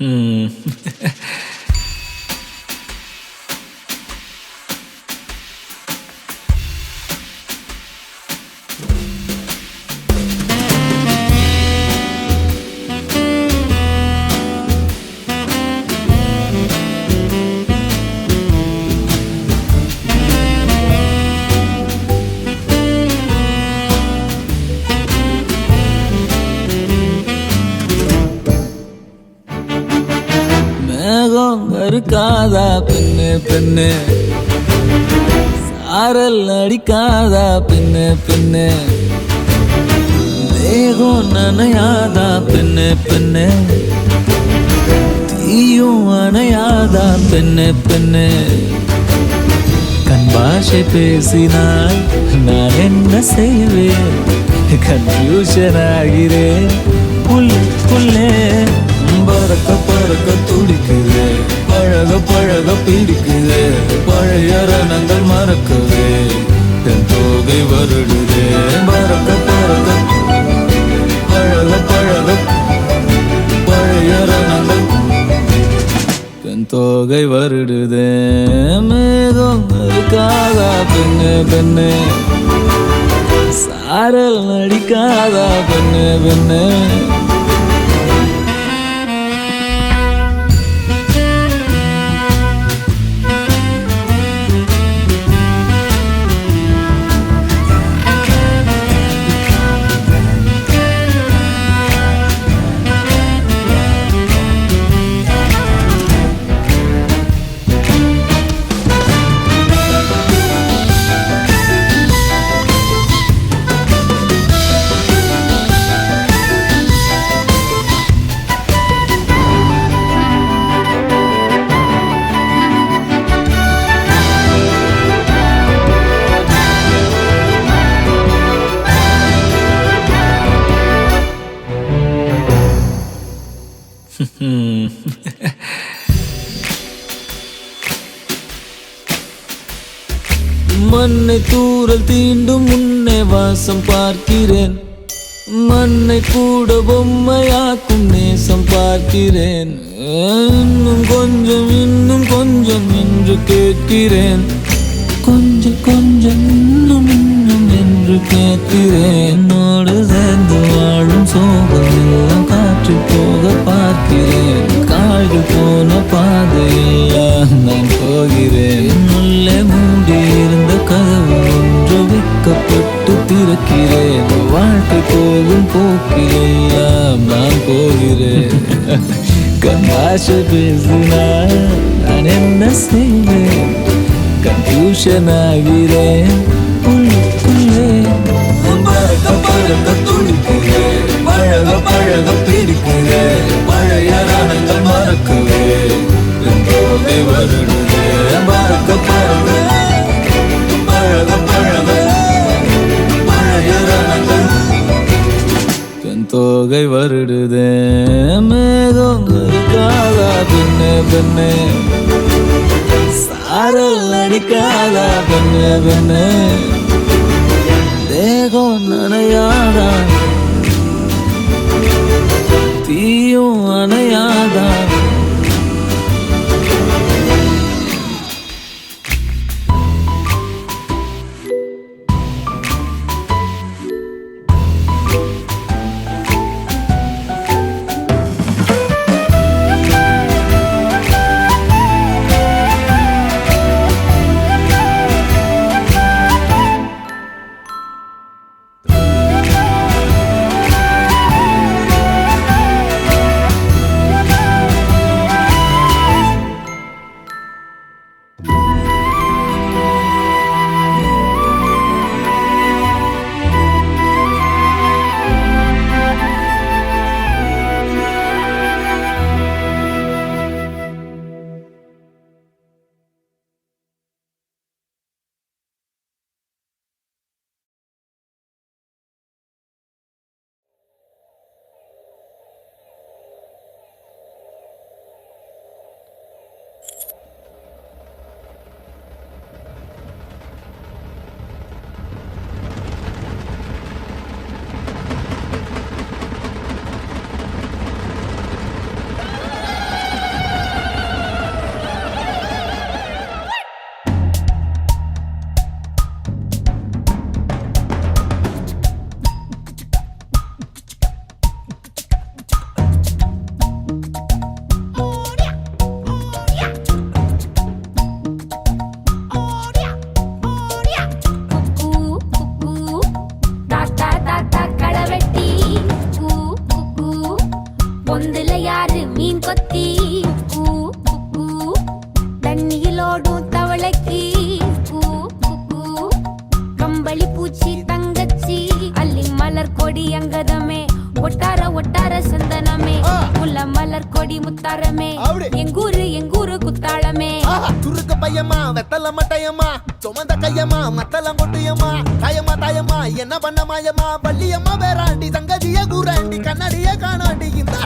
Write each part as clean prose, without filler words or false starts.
ம். மேகம் இருக்காதா பெண்ணு பெண்ணு, சாரல் அடிக்காதா பெண்ணு பெண்ணு, தேகம் நனையாதா பெண்ணு பெண்ணு, தீயும் அணையாதா பெண்ணு பெண்ணு. கண் பாஷை பேசினால் நான் என்ன செய்வேன், கன்ஃபியூஷன் ஆகிறேன் உள்ளே. பறக்க பறக்க துடிக்குது, பழக பழக பிடிக்குது, பழைய ரணங்கள் மறக்கவே என் தோகை வருடுதே. பறக்க பறக்க பழக பழக பழைய ரணங்கள் என் தோகை வருடுதே. மேகம் இருக்காதா பெண்ணு பெண்ணு, சாரல் அடிக்காதா பெண்ணு பெண்ணு. மண்ணை தூரல் தீண்டும் முன்னே வாசம் பார்க்கிறேன், மண்ணை கூட பொம்மையாக்கும் நேசம் பார்க்கிறேன். இன்னும் கொஞ்சம் என்று கேட்கிறேன், கொஞ்சம் கொஞ்சம் இன்னும் என்று கேட்கிறேன். என்னோடு சேர்ந்து வாழும் சோகம் எல்லாம் காற்று போக பார்க்கிறேன், காய்கள் போன பாதையெல்லாம் நான் போகிறேன். உள்ளே மூடி இருந்த கதவு ஒன்று வைக்கப்பட்டு திறக்கிறேன், வாழ்க்கை போகும் போக்கிலெல்லாம் நான் போகிறேன். கண்ணாசை பேசினால் நான் என்ன செய்வேன், கன்ஃபியூஷன் ஆகிறேன் உள்ளே. பறக்க பறக்க துடிக்கிறேன், பழக பழக பிடிக்கிறேன், பழைய ரணங்கள் மறக்கவே என் தோகை வருடுதே. பறக்க பறக்க பழக பழக பழைய ரணங்கள் என் தோகை வருடுதே. மேகம் இருக்காதா பெண்ணு பெண்ணு, சாரல் அடிக்காதா பெண்ணு பெண்ணு, தேகம் நனையாதா தீயும் அணையாதா. முத்தாரமே எங்கூரு குத்தாளமே சுருக்கு பையமா வெத்தல மட்டையம்மா சுமந்த கையம்மா மத்தல மொட்டையம்மா தாயம்மா தாயம்மா என்ன பண்ண மாயம்மா பள்ளியம்மா வேறாண்டி சங்கதிய கூறாண்டி கண்ணடிய காணாண்டி இந்த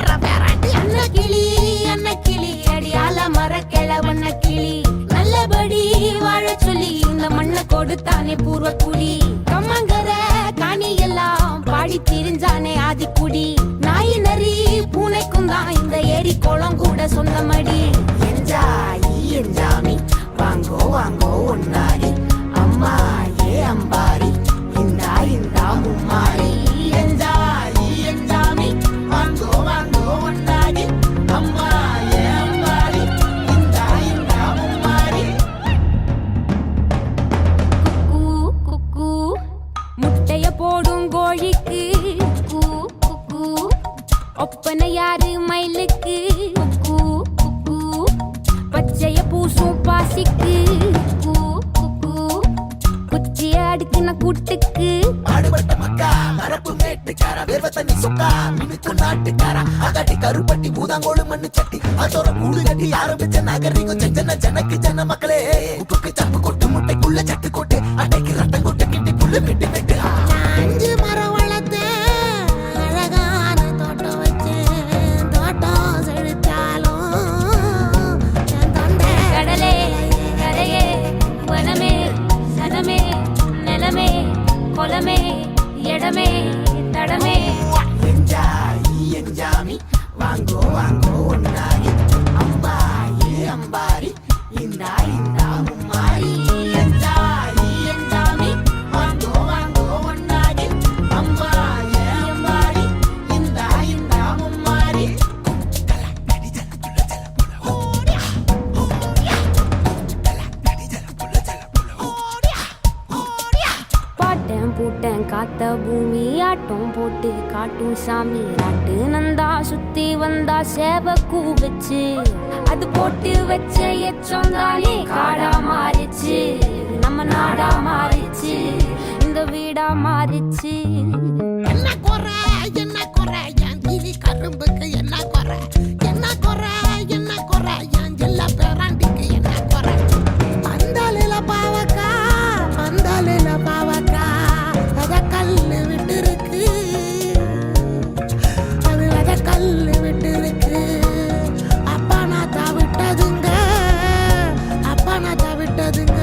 அன்ன கிளி அடியால மர கிழவண்ண கிளி நல்லபடி வாழ சொல்லி இந்த மண்ணை கொடுத்தானே பூர்வ குடி கம்மங்கர காணி எல்லாம் பாடி திரிஞ்சானே ஆதிக்குடி நாய் நரி பூனைக்கும் தான் இந்த ஏரி குளம் கூட சொந்தமடி என்ஜாமி வாங்கோ வாங்கோ ஒன்னாரி அம்மா ஏ அம்பாரி இந்தா மும்மாரி என்ஜாமி வாங்கோ வாங்கோ ஒன்னாரி அம்மா ஏ அம்பாரி இந்தா மும்மாரி குக்கு முட்டைய போடும் கோழிக்கு குக்கு ஒப்பனை யாரு மயிலுக்கு குக்கு பச்சைய பூசும் பாசிக்கு குச்சிய அடுக்கின கூட்டுக்கு ஆடுபட்ட மக்கா மரப்பு மேட்டுக்கார வேர்வ தண்ணி சொக்கா மினுக்கு நாட்டுக்கார அகாட்டி கருப்பட்டி பூதாங்கோடு மண்ணு சட்டி அதோட கூடு கட்டி ஆரம்பிச்ச நாகரிகம் செஞ்சன ஜனக்கு ஜன மக்களே உப்புக்கு சப்பு கொட்டு முட்டைக்குள்ள சட்டு கொட்டு அட்டைக்கு ரத்தம் கொட்டு கிட்டி புல்லு வெட்டி வெட்டு 5 மரம் வளர்த்தேன் அழகான தோட்டம் வச்சேன் தோட்டம் செழித்தாலும் கடலே கரையே வனமே சனமே நிலமே கொலமே இடமே தடமே என்ஜாமி வாங்கோ வாங்கோ ஒன்னாரி அம்பா ஏ அம்பாரி இந்தா மும்மாரி என்ஜாமி வாங்கோ வாங்கோ ஒன்னாரி அம்பா ஏ அம்பாரி இந்தா மும்மாரி பாட்டன் பூட்டன் காத்த பூமி ஆட்டம் போட்டு காட்டும் சாமி நாட்டு நந்தா சுத்தி வந்தா சேவ கூ வச்சு அது போட்டு வச்ச எச்சம் தானே காடா மாறிச்சு நம்ம நாடா மாறிச்சு இந்த வீடா மாறிச்சு என்ன குறை என் கிளி கரும்புக்கு என்ன குறை என் ஜில்ல பேராண்டிக்கு என்ன குறை பந்தலில பாவக்கா அத கல்லு விட்டு இருக்கு அப்பா நான் விட்டதுங்க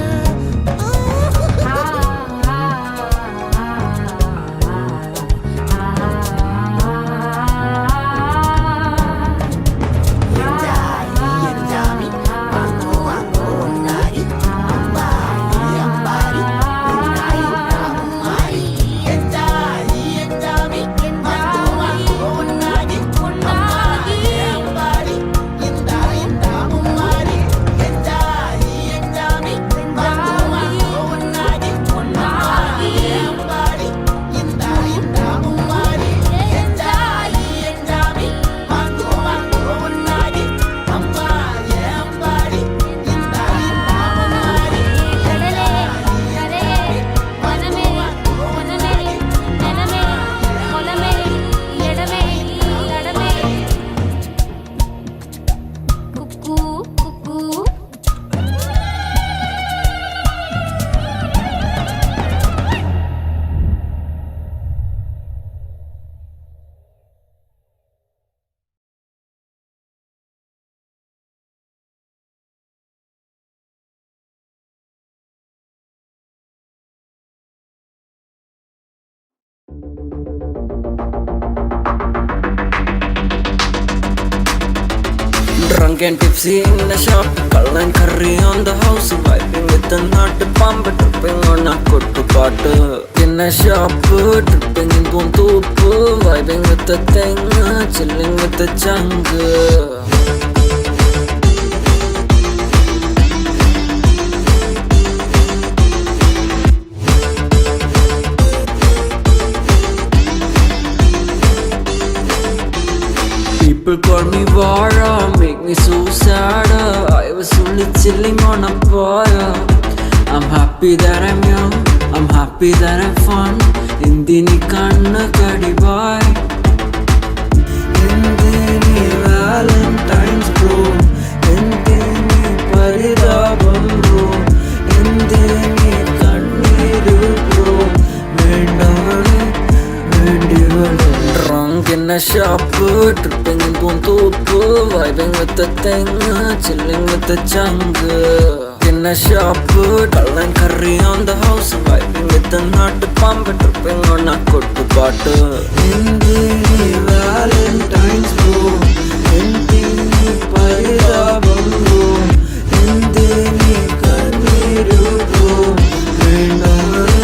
Drunk and tipsy in the shop, Kal and curry on the house, vibing with the nut pump, tripping on a kuttu paatu. In a shop, tripping in Puntupu, vibing with the thing, chilling with the jungle. People call me Vara, make me so sad. I was only chilling on a bar. I'm happy that I'm young, I'm happy that I'm fun. Indini kanna kadi bye. Indini Valentine bro எந்தேனி பரிதாபம் bro எந்தேனி கண்ணீரு bro வேண்டாவளே வேண்டியவளே Drunk in a shop, tripping in Puntupu, vibing with the thing, chilling with the jungle. In a shop, kallan curry on the house, vibing with the nut pump, tripping on a kuttu paatu. Hindi Valentine's bro, Hindi paridabam bro, Hindi kanneeru bro, vendavale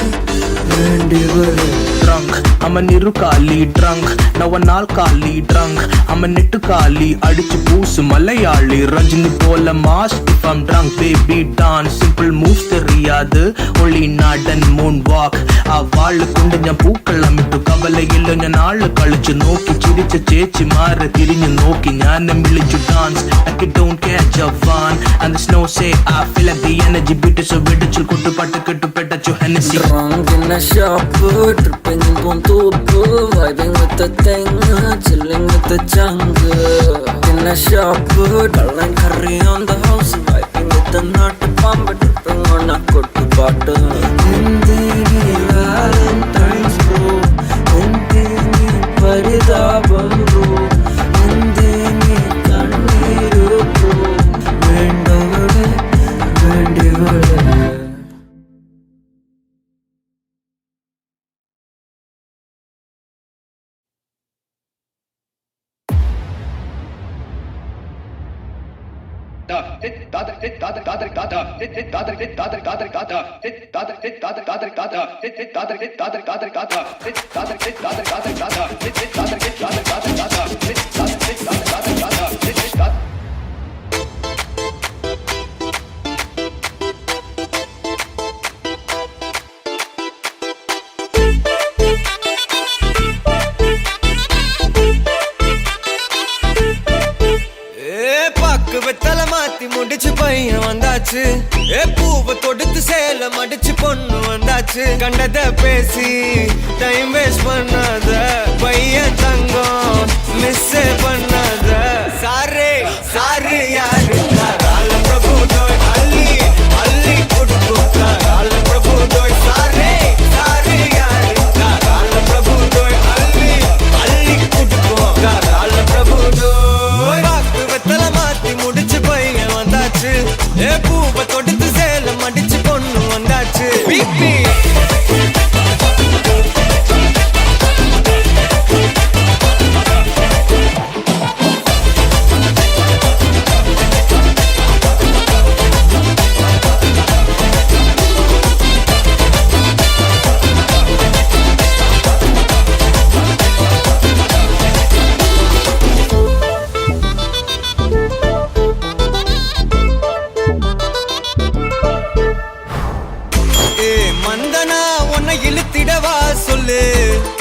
vendivale. Drunk, I'm a nirukali drunk. Now a nalkali drunk. I'm a nettukali adichu poosu malayali Rajini pola mass if I'm drunk baby dance simple moves theriyadu only nadan moonwalk avaalu kondu njan pookalam ittu kavala illa njan naalu kalichu nokki chiricha chechi maara thirinju nokki njanam milichu dance like it don't care javan and the snow say I feel like the energy beat so vidichul kottu pattu kettu petachu Hennessy Drunk in a shop, tripping in Puntupu, vibing with the thing, chilling with the jungle. In a shop, kallan curry on the house, vibing with the nut pump, tripping on a kuttu paatu. Hindi Valentine's bro, Hindi paridabam bro, Hindi kanneeru bro, vendavale vendivale. வெத்தல மாத்தி முடிச்சு பையன் வந்தாச்சு பூவை தொடுத்து சேல மடிச்சு பொண்ணு வந்தாச்சு கண்டத பேசி டைம் வேஸ்ட் பண்ணாத பையன் தங்கம் மிஸ் பண்ணாத சாரே சாரு யாரு கால பிரபு தோய் அள்ளி அள்ளி கொடுக்கும் கால பிரபு தோய் சாரே சாரு யாரு கால பிரபு தோய் அள்ளி அள்ளி கொடுக்கும் கால பிரபு தோய் பாக்கு வெத்தல மாத்தி முடிச்சு பையன் வந்தாச்சு பூவை தொடுத்து சேல மடிச்சு பொண்ணு வந்தாச்சு பிபி மந்தனா உன்னை இழுத்திடவா சொல்லு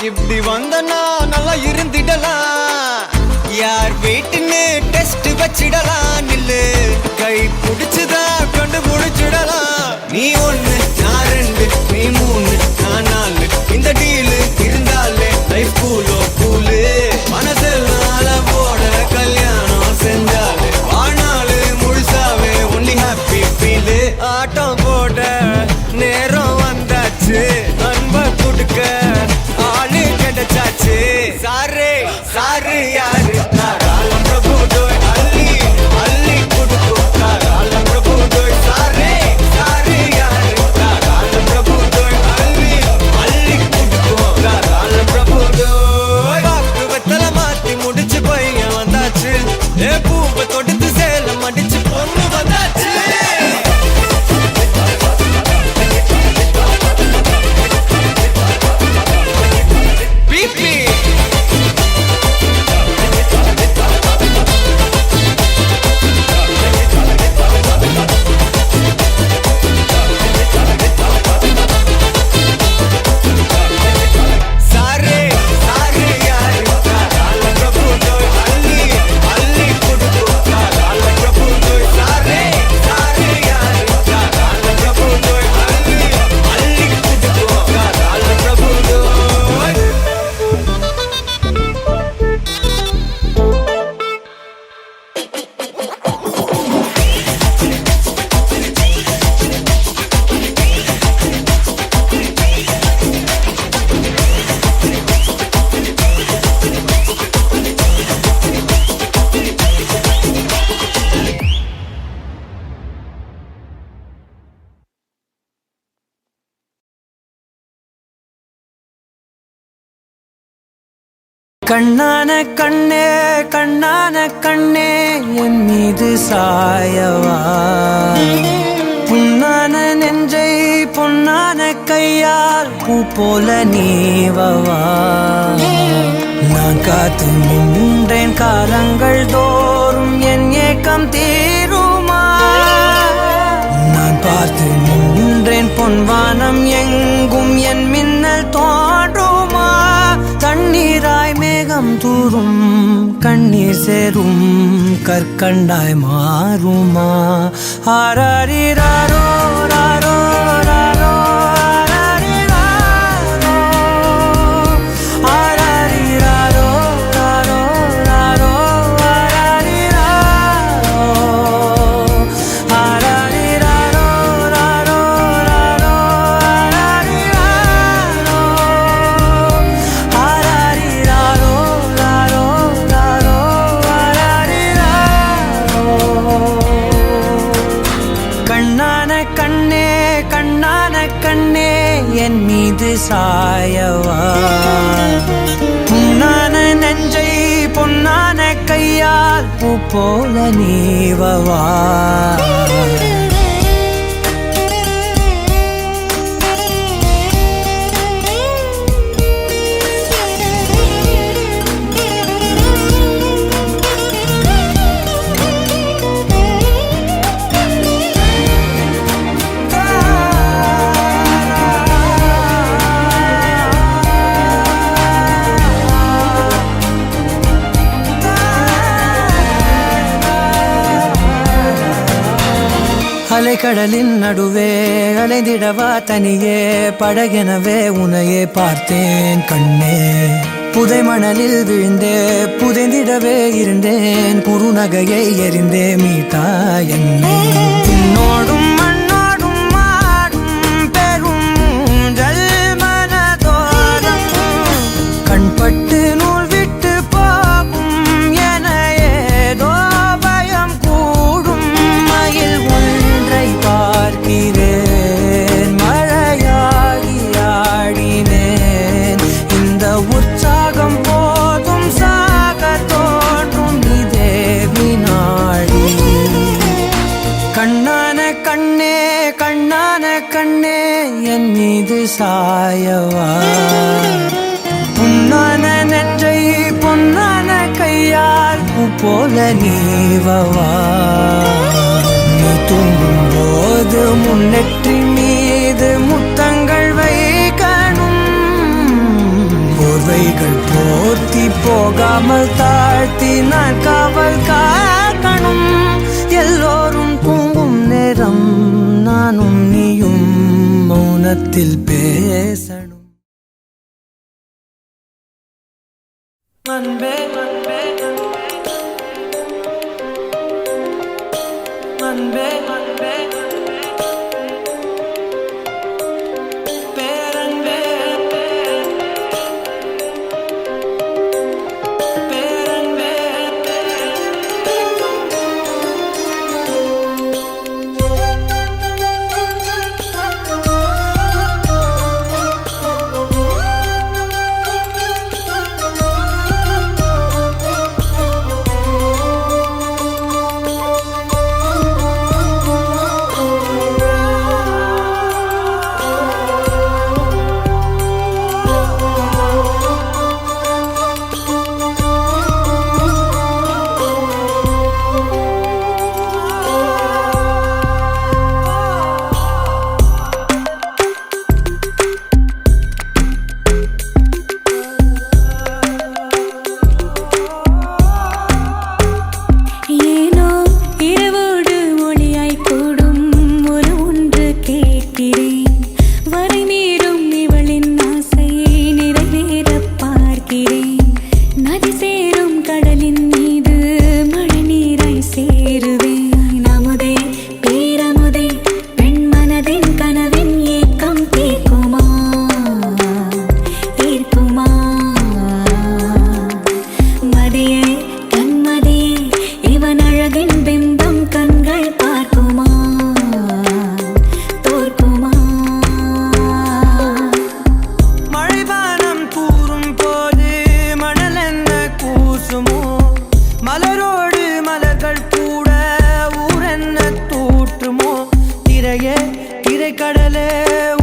இப்படி வந்தனா நல்லா இருந்திடலாம் யார் வீட்டுன்னு டெஸ்ட் வச்சிடலாம் நில்லு கை பிடிச்சுதா கொண்டு முடிச்சிடலாம் நீ ஒண்ணு நான் ரெண்டு நீ மூணு நான் நாலு இந்த டீலு இருந்தாலே லைஃப் கூலோ கூலு மனசெல்லாம் போட கல்யாணம் செஞ்சாலே ஆனாலு முழுசாவே ஒன்லி ஹாப்பி ஃபீலு ஆட்டம் போட நேரம் வந்தாச்சு அன்ப கொடுக்க ஆளு கிடைச்சாச்சு சாரே சாரு யாரு கால பிரபு தோய் அள்ளி அள்ளி கொடுக்கும் கால பிரபு தோய் சாரே சாரு யாரு கால பிரபு தோய் அள்ளி அள்ளி கொடுக்கும் கால பிரபு தோய் கண்ணான கண்ணே கண்ணான கண்ணே என் மீது சாயவா புண்ணான நெஞ்சை பொன்னான கையால் பூ போல நீவவா நான் காத்து நின்றேன் காலங்கள் தோறும் என் ஏக்கம் தீருமா நான் பார்த்து நின்றேன் பொன்வானம் எங்கும் என் மின்னல் தோன்றுமா தண்ணீராய் மேகம் தூரும் கண்ணீர் சேரும் கற்கண்டாய் மாறுமா ஆராரிராரோ ராரோ ராரோ ஆராரிராரோ ராரோ ராரோ ஆராரிராரோ ராரோ ராரோ ஆராரிராரோ ராரோ ராரோ கண்ணான கண்ணே கண்ணான கண்ணே என் மீது சாயவா புண்ணான நெஞ்சை பொன்னான கையால் பூ போல நீவவா அலைக்கடலின் நடுவே அலைந்திடவா தனியே படகெனவே உனையே பார்த்தேன் கண்ணே புதை மணலில் விழுந்தே புதைந்திடவே இருந்தேன் குறுநகையை எறிந்தே மீட்டா என்னை உன்னோடும் மண்ணோடும் மாடும் பெரும் ஊஞ்சல் மனதோரம் கண்பட்டு நூல் விட்டு போகும் என ஏதோ பயம் கூடும் மயில் ஒன்றை பார்க்கிறேன் மழையாகி ஆடினேன் இந்த உற்சாகம் போதும் சாக தோன்றும் இதே வினாடி கண்ணான கண்ணே கண்ணான கண்ணே என் மீது சாயவா புண்ணான நெஞ்சை பொன்னான கையால் பூ போல நீவவா நீ தூங்கும் போது முன்னெற்றி மீது முத்தங்கள் வைக்கணும் போர்வைகள் போர்த்தி போகாமல் தாழ்த்தி நான் காவல் காக்கணும் எல்லோரும் தூங்கும் நேரம் நானும் நீயும் மௌனத்தில் பேசணும் அன்பே அன்பே அன்பே அன்பே பேரன்பே பேரன்பே திரையே திரைக்கடலே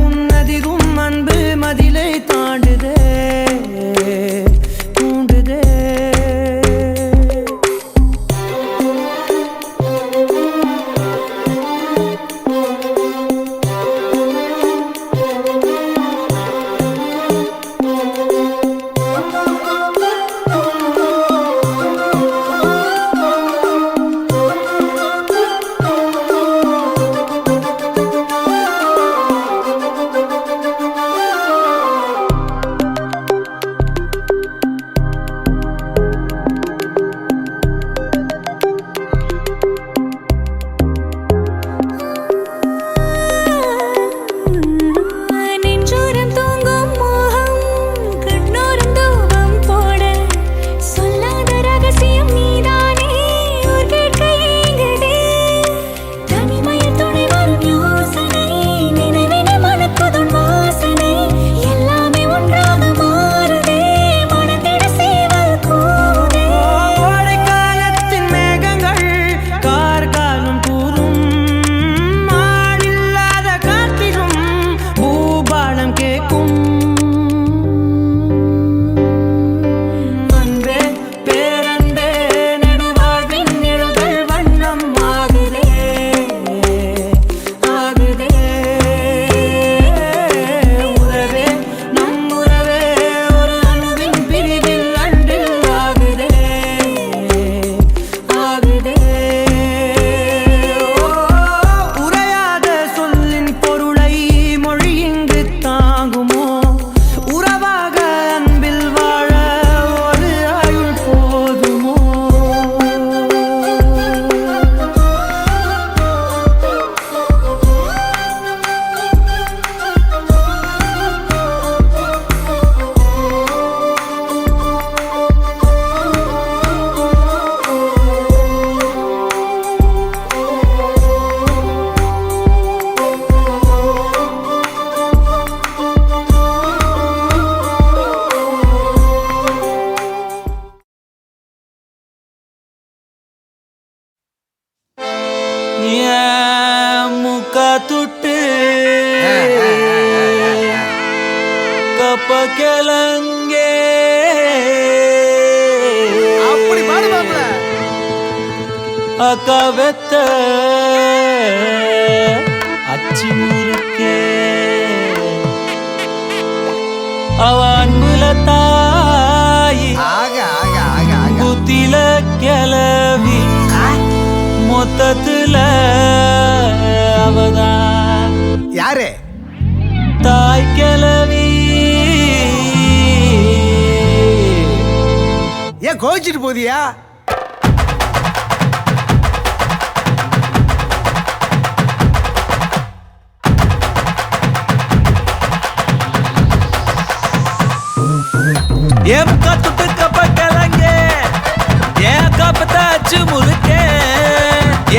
உன்னதிகும் அன்பு மதிலை தாண்டுதே தூண்டுதே முக்காத்துட்டு கப்பக்கலங்கே அப்படி பாடு மாப்ள. அக்கா வெத்த அச்சி முறுக்கே அவ அன்புல தாயி ஆக ஆக ஆக ஆக புத்தில கிளவி மொத்தத்துல அவதான் யாரு தாய் கிளவி. ஏன் கோச்சிட்டு போதியா? ஏன் கத்துட்டு கப்பக்கலங்க ஏன் கப்பத்தாச்சு முழுக்கே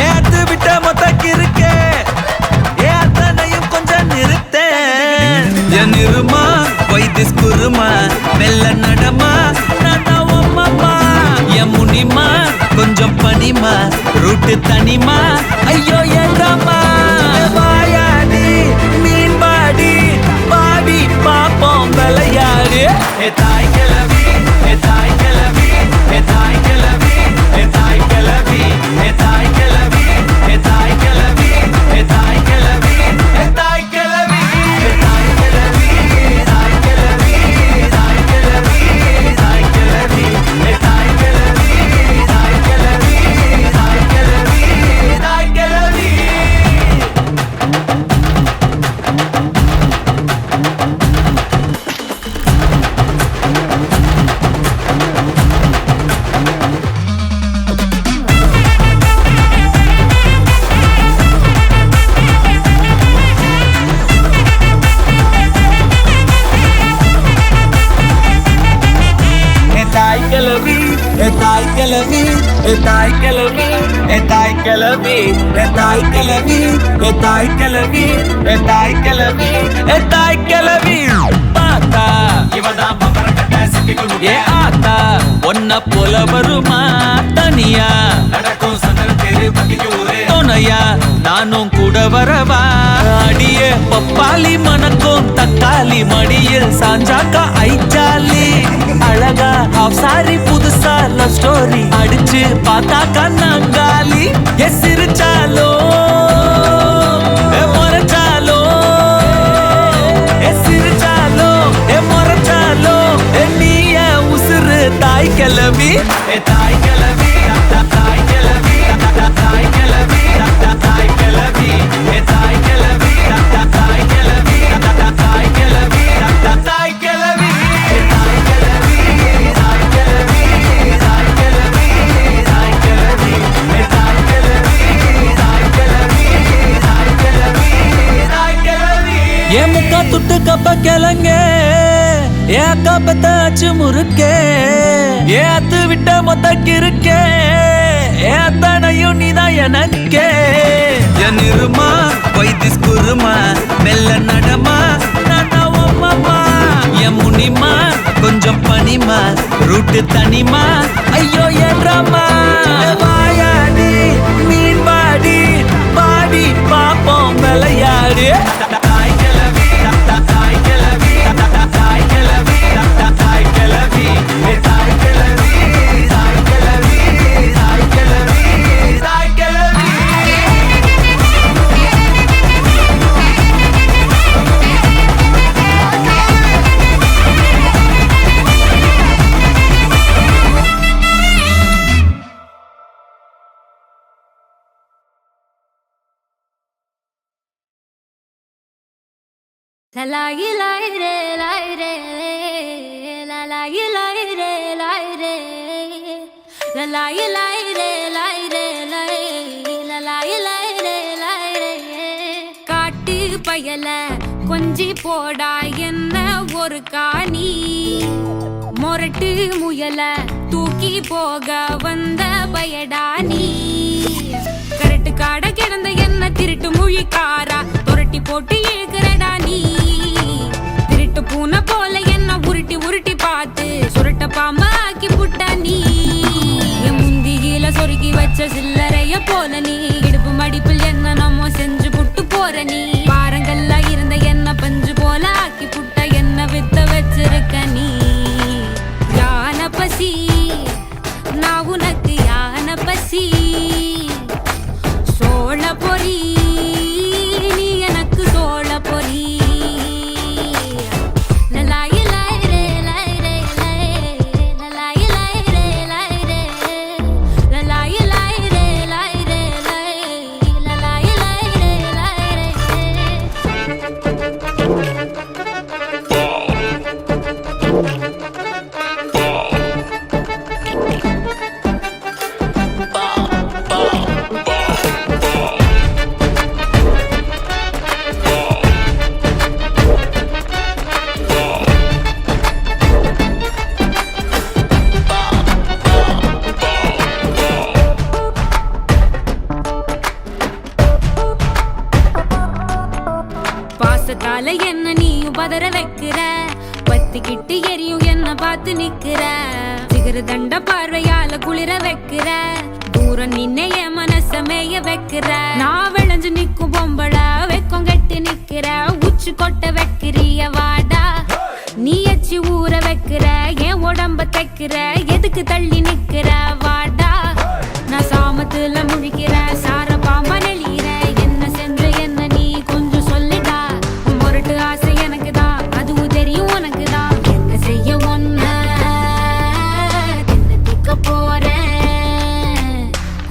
ஏத்து விட்ட மொத்தக்கு இருக்கே ஏன் அத்தனையும் கொஞ்சம் நிறுத்தேன். என் இருமா வைத்திஸ் குருமா வெள்ள நடமா நான் உம்மம்மா என் முனிமா கொஞ்சம் பனிமா ரூட்டு தனிமா ஐயோ ஏண்டாமா வாயாடி மீன் பாடி பாடி பாப்போம் விளையாடு. ஏ தாய் கிளவி ஏ தாய் கிளவி ஏ தாய் கிளவி ஏ தாய் கிளவி ஏ தாய் கிளவி ஏ தாய் கிளவி ஏ தாய் கிளவி ஏ தாய் கிளவி ஏ தாய் கிளவி தாய் கிளவி தாய் கிளவி தாய் கிளவி ஏ தாய் கிளவி தாய் கிளவி தாய் கிளவி தாய் கிளவி. தாய் கிளவி ஏ தாய் கிளவி ஏ தாய் கிளவி ஏ தாய் கிளவி ஏ தாய் கிளவி ஏ தாய் கிளவி ஏ தாய் கிளவி பார்த்தா இவதான் பம்பர கட்ட ஏ ஆத்தா ஒன்ன போல வருமா தனியா நடக்கும் சந்தன தேரு துணையா நானும் கூட வரவா அடியே பப்பாளி மணக்கும் தக்காளி மடியில் சாஞ்சாக்கா ஐச்சாலி அழகா ஹாஃப் சாரி புதுசா லவ் ஸ்டோரி அடிச்சு பார்த்தாக்கா நாங்காலி எ சிரிச்சாலோ எ முறைச்சாலோ எ சிரிச்சாலோ எ முறைச்சாலோ எ நீய உசுறு தாய் கிளவி எ தாய் கிளவி தாய் கிளவி தாய் கிளவி தாய் கிளவி எ தாய் கிளவி தாய் கிளவி தாய் கிளவி தாய் கிளவி ஏ முக்கா துட்டு கப்ப கிளங்க ஏ அக்கா பத்தாச்சு முறுக்கே ஏ அத்து விட்ட மொத்த கிருக்கே ஏ அத்தனையும் நீதான் எனக்கே என் இருமா வைத்திஸ் குருமா மெல்ல நடமா நாமா என் முனிமா கொஞ்சம் பனிமா ரூட்டு தனிமா ஐயோ என்றமா வாயாடி மீன் பாடி பாடி பாப்போம் விளையாடி தாய் கிளவி தாய் கிளவி தாய் கிளவி தாய் கிளவி தாய் கிளவி தாய் கிளவி தாய் கிளவி தாய் கிளவி La la ye la re la la ye la re la la ye la re la la ye la re காட்டு பயல கொஞ்சி போடா என்ன ஒரு காணி மொரட்டு முயல தூக்கி போக வந்த பயடா நீ கரட்டு காட கிடந்த என்ன திருட்டு முழிக்காரா துரட்டி போட்டு இழுக்கிறடா நீ திருட்டு பூனை போல என்ன உருட்டி உருட்டி பார்த்து சுருட்ட பாம்பா ஆக்கி புட்டா நீ என் முந்தியில சொருகி வச்ச சில்லறைய போல நீ இடுப்பு மடிப்பில் என்ன நம்ம செஞ்சு புட்டு போற நீ பாரங்கள்ல இருந்த என்ன பஞ்சு போல ஆக்கி புட்ட என்ன வித்த வச்சிருக்க நீ யான பசி நான் உனக்கு யான பசி சோழ பொறி நீ எனக்கு சோழ பொறி லலாயி லாய் ரே லாய் ரே லலாயி லாய் ரே லாய் ரே லலாயி லாய் ரே லாய் ரே லலாயி லாய் ரே லாய் ரே பாசத்தால என்ன நீயும் பதற வைக்கிற பத்திக்கிட்டு எரியும் என்ன பார்த்து நிக்கிற சிகர தண்ட பார்வையால குளிர வைக்கிற தூரம் நின்ன என் மனச மேய வைக்கிற நான் விளைஞ்சு நிக்கும் பொம்பள வெக்கம் கட்டி நிக்கிற உச்சி கொட்ட வைக்கிறிய வாடா நீ எச்சி ஊற வைக்கிற என் உடம்ப தைக்கிற எதுக்கு தள்ளி நிக்கிற வாடா நான் சாமத்துல முழிக்கிற சார பாம்பா நெளியிற என்ன செஞ்ச என்ன நீ கொஞ்சம் சொல்லிடா முரட்டு ஆசை எனக்கு தான் அதுவும் தெரியும் உனக்கு தான் என்ன செய்ய ஒன்ன திக்க போறேன்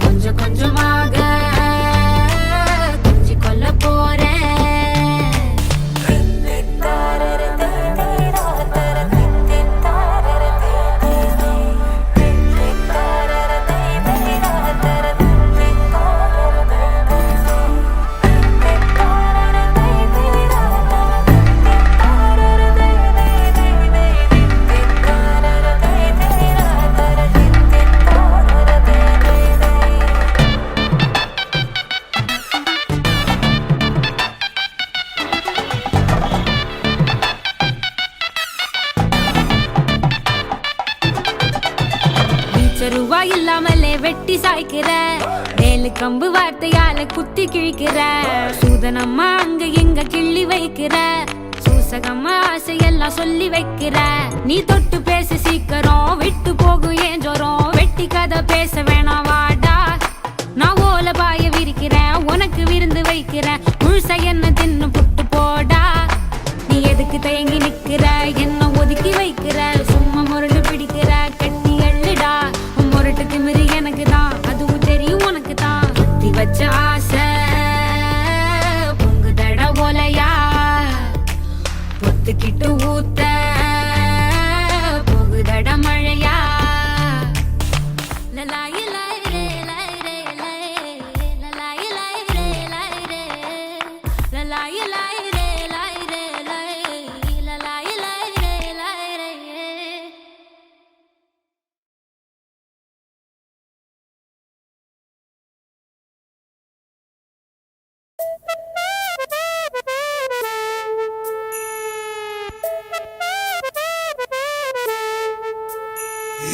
கொஞ்சம் கொஞ்சமாக கொஞ்சி கொல்ல போறேன் இல்லாமலே வெட்டி சாய்க்கிற வேலு கம்பு வார்த்தையால குத்தி கிழிக்கிற சூதனம்மா அங்க எங்க கிள்ளி வைக்கிற சூசகம்மா ஆசையெல்லாம் சொல்லி வைக்கிற நீ தொட்டு பேச சீக்கிரம் விட்டு போகும் ஏன் ஜோரம் வெட்டி கதை பேச வேணாம் வாடா நான் ஓல பாய விரிக்கிறேன் உனக்கு விருந்து வைக்கிறேன் முழுசா என்ன தின்னு புட்டு போடா நீ எதுக்கு தயங்கி நிக்கிற என்ன ஒதுக்கி வைக்கிற சும்மா முரடு பிடிக்கிற கட்டி எள்ளுடா முரட்டு திமிரு எனக்கு தான் அதுவும் தெரியும் உனக்கு தான் சுத்தி வச்ச ஆசை பொங்கு தட போலையா பொத்துக்கிட்டு ஊத்த போகுதட மழையா லலாயி லாயிரே லாயிரே லாயிரே லலாயி லாயிரே லாயிரே லலாயி லாயிரே லாயிரே லாயிரே லலாயி லாயிரே லாயிரே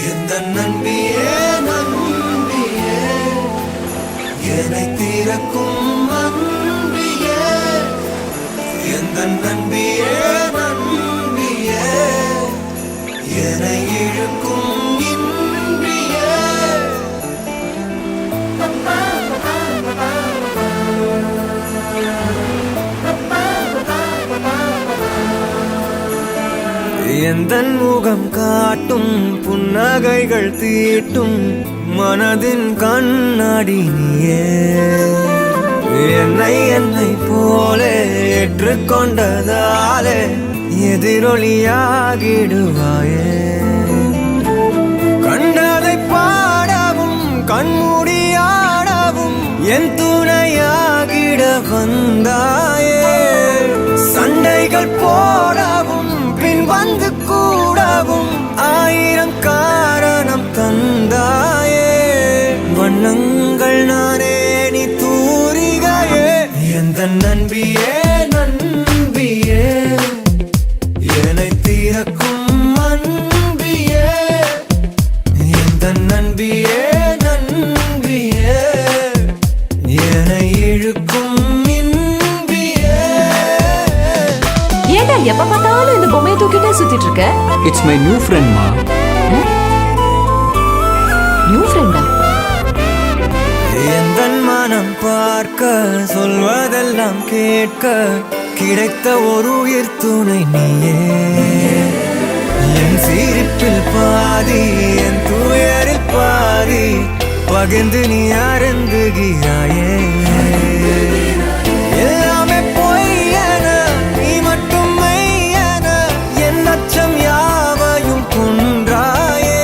எந்த நன்பியே நன்பியே என்னை தீரக்கும் அன்பியே எந்த நன்பியே நன்பியே என்னை இழுக்கும் இன்பியே எந்தன் முகம் காட்டும் புன்னகைகள் தீட்டும் மனதின் கண்ணாடி நீயே என்னை போலே ஏற்றுக்கொண்டதாலே எதிரொலியாகிடுவாயே கண்டதை பாடவும் கண்மூடியாடவும் என் துணையாகிட வந்தாயே சண்டைகள் போடவும் பின் வந்து கூடவும் ஆயிரம் காரணம் தந்தாயே வண்ணங்கள் நானே நீ தூரிகையே எந்த நன்பியே நன்பியே என்னை தீரக்கும் அன்பியே எந்த நன்பியே நன்பியே என்னை இழுக்கும் இன்பியே ஏண்டா எப்ப பார்த்தாலும் இந்த பொம்மையை தூக்கிட்டே சுத்திட்டு இருக்க? It's my new friend, ma. New ஃப்ரெண்டா? எந்தன் மனம் பார்க்க சொல்வதெல்லாம் கேட்க கிடைத்த ஒரு உயிர் துணை நீயே என் சிரிப்பில் பாதி என் துயரில் பாதி பகிர்ந்து நீ அருந்துகிறாயே எல்லாமே பொய்யென நீ மட்டும் மெய்யென என் அச்சம் யாவையும் கொன்றாயே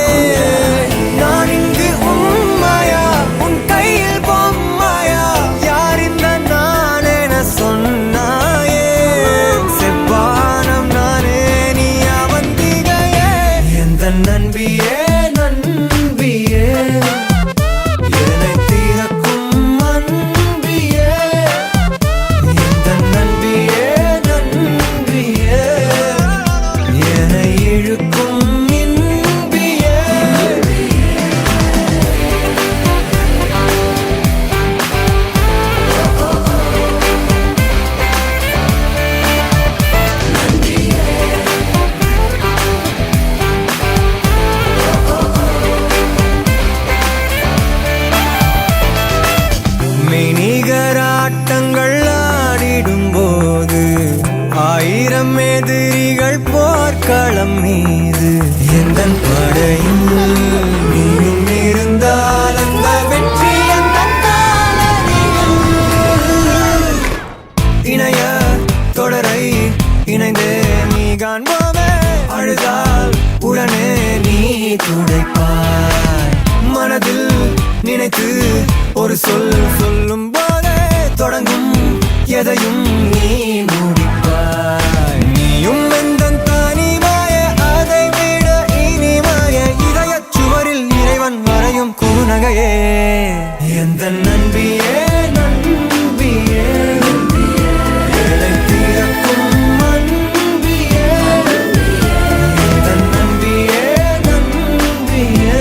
நான் இங்கு உண்மையா உன் கையில் பொம்மையா யார் இந்த நான் என சொன்னாயே செவ்வானம் நானே நீ அவந்திகையே எந்த நன்பியே நன்பியே என்னை தீரக்கும் அன்பியே எந்த நன்பியே நன்பியே என்னை இழுக்கும் இன்பியே மெய்நிகராட்டங்கள் ஆடிடும் போது ஆயிரம் எதிரிகள் போர்க்களம் மீது எந்தன் படையில் நீயும் இருந்தால் அந்த வெற்றி எந்தன் காலடியில் இணைய தொடரை இணைந்தே நீ காண்போமே அழுதால் உடனே நீ துடைப்பாய் மனதில் நினைத்து ஒரு சொல் சொல்லும் போதே தொடங்கும் எதையும் நீ முடிப்பாய் நீயும் எந்தன் தனிமாய அதை விட இனிமாய இதயச் சுவரில் இறைவன் வரையும் குறுநகையே எந்த நன்பியே நன்பியே என்னை தீரக்கும் அன்பியே எந்த நன்பியே நன்பியே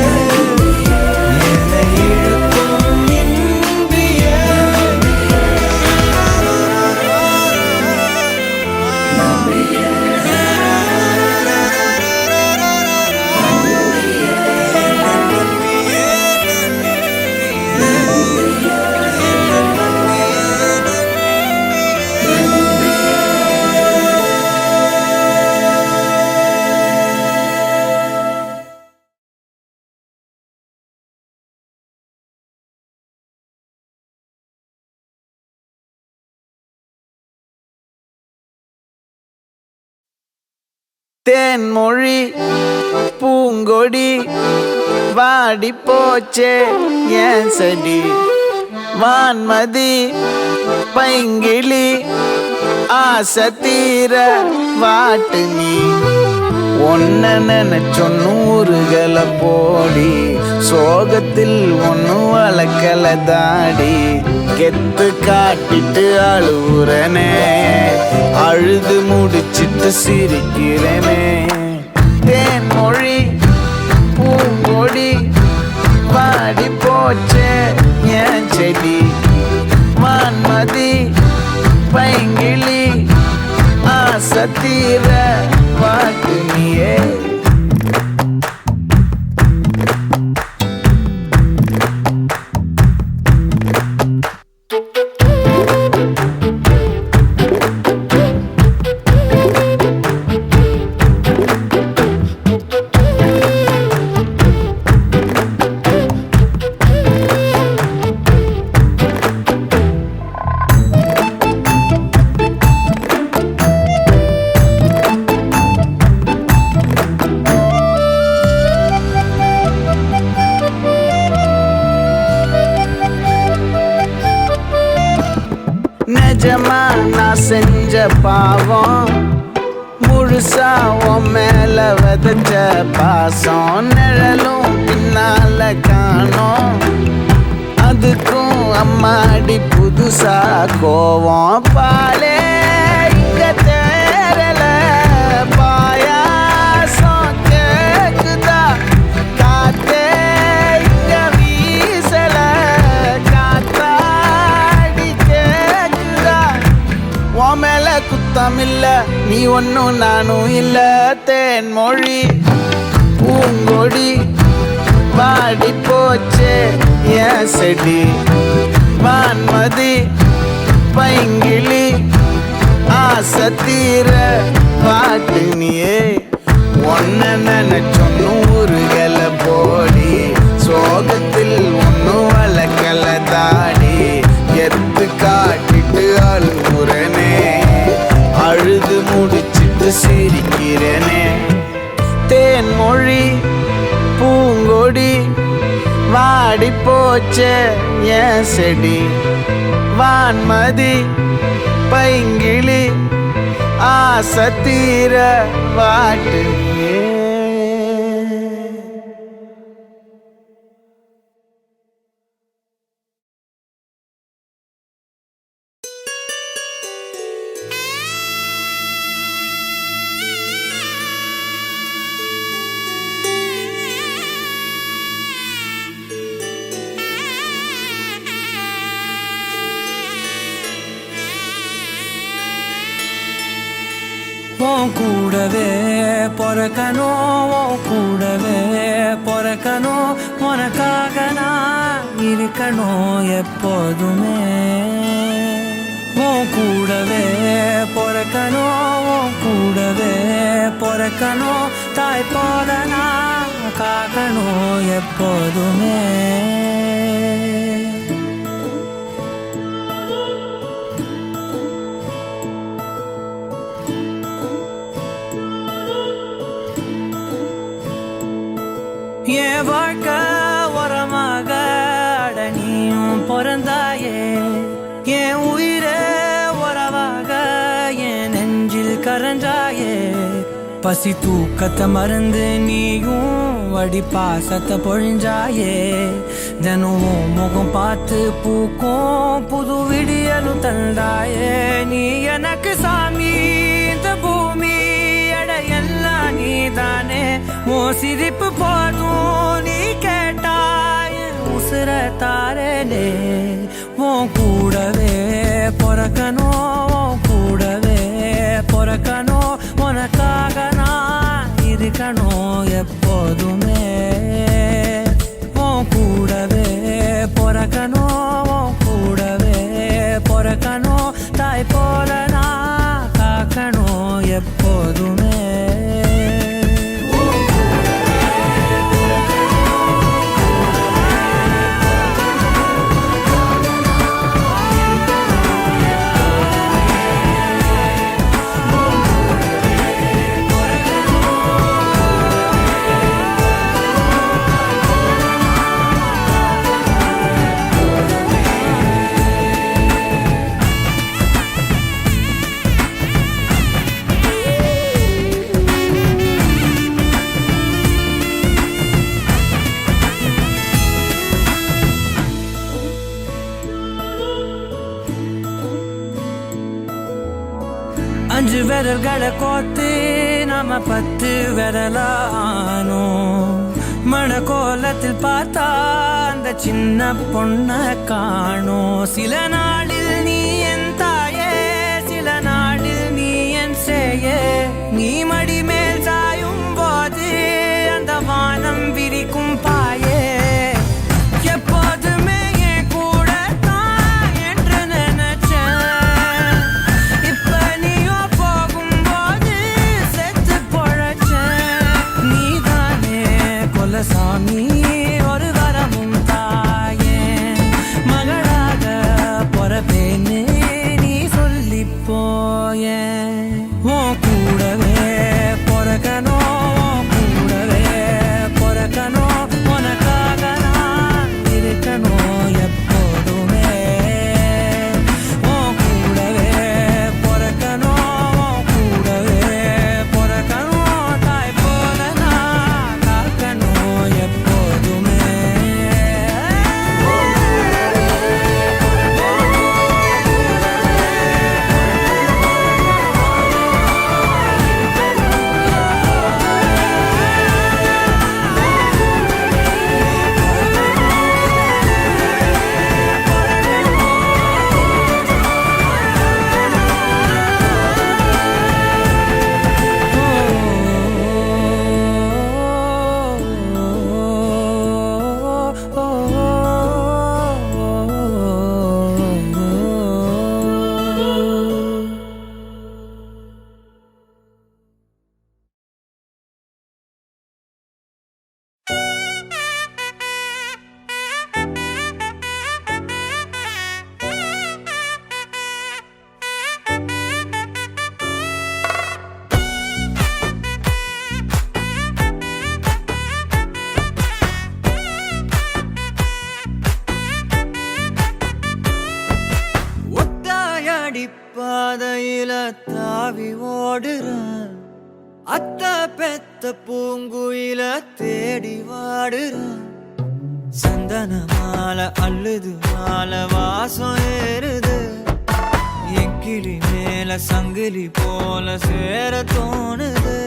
தேன்மொழி பூங்கொடி வாடி போச்சே ஏன் செடி வான்மதி பைங்கிளி ஆசை தீர வாட்டு நீ ஒன்ன நினைச்சொ நூறுகளை போடி சோகத்தில் ஒன்னு வளர்க்கல தாடி கெத்து காட்டிட்டு அழுவுறனே அழுது முடிச்சிட்டு சிரிக்கிறனே தேன்மொழி பூங்கொடி வாடி போச்சே ஏன் செடி வான்மதி பைங்கிளி ஆசை தீர வாட்டு நீயே நிஜமா நான் செஞ்ச பாவம் முழுசா உன் மேல விதைச்ச பாசம் நிழலும் பின்னால காணோம் அதுக்கும் அம்மாடி புதுசா கோவம் பாலே இங்க தேரல பாயாசம் கேக்குதா காத்தே இங்க வீசல காத்தாடி கேக்குதா உன் மேல குத்தம் இல்ல நீ ஒன்னும் நானும் இல்ல தேன்மொழி பூங்கொடி வாடி போச்சே ஏன் செடி வான்மதி பைங்கிளி ஆசை தீர பாட்டு நீயே ஒன்ன நினைச்சொ நூறுகளை போடி சோகத்தில் ஒன்னும் வளர்க்கல தாடி எத்து காட்டிட்டு அழுகுறனே அழுது முடிச்சிட்டு சிரிக்கிறனே தேன்மொழி பூங்கொடி வாடி போச்சே ஏன் செடி வான்மதி பைங்கிளி ஆசை தீர வாட்டு நீயே உன் கூடவே பொறக்கணும் உன் கூடவே பொறக்கணும் உனக்காக நான் இருக்கணும் எப்போதுமே உன் கூடவே பொறக்கணும் உன் கூடவே பொறக்கணும் தாய் போல நான் காக்கணும் எப்போதுமே என் வாழ்க்கை உரமாக நீயும் பிறந்தாயே என் உயிரே உறவாக என் நெஞ்சில் கரஞ்சாயே பசி தூக்கத்தை மறந்து நீயும் வடி பாசத்தை பொழிஞ்சாயே தினம் முகம் பார்த்து பூக்கும் புது விடியலும் தந்தாயே நீ எனக்கு சாமி இந்த பூமி எல்லாம் நீதானே ஓ சிரிப்பு போதும் நீ கேட்டாய் உசுர தாரே உன் கூடவே பொறக்கணும் உன் கூடவே பொறக்கணும் உனக்காக நான் இருக்கணும் எப்போதுமே உன் கூடவே பொறக்கணும் உன் கூடவே பொறக்கணும் தாய் போல நான் காக்கணும் எப்போதுமே 5 விரல்களை கோத்து நாம 10 விரலானோ மணக்கோலத்தில் பார்த்தா அந்த சின்ன பொண்ண காணோம் சில நாளில் நீ என் தாயே சில நாளில் நீ என் சேயே நீ மடி மேல் சாயும் போது அந்த வானம் விரிக்கும் பாயே எப்போதுமே என் கூட தான் என்று நினைச்சேன் இப்ப நீயோ போகும்போது செத்து பொழைச்சேன் நீதானே கொலசாமி ஒரு வரமும் தாயே மகளாக பொறப்பேன்னு நீ சொல்லி போயே உன் கூடவே பொறக்கணும் கூடவே பொறக்கணும் உனக்காக நான் இருக்கணும் எப்போதுமே உன் கூடவே பொறக்கணும் கூடவே பொறக்கணும் தாய் போல நான் காக்கணும் எப்போதுமே ஒத்தாயடி பாதையில தாவி ஓடுறேன் அத்த பெத்த பூங்குயில தேடி வாடுறேன் சந்தன மாலை அள்ளுது மாலை வாசம் ஏறுது என் கிளி மேல சங்கிலி போல சேர தோணுது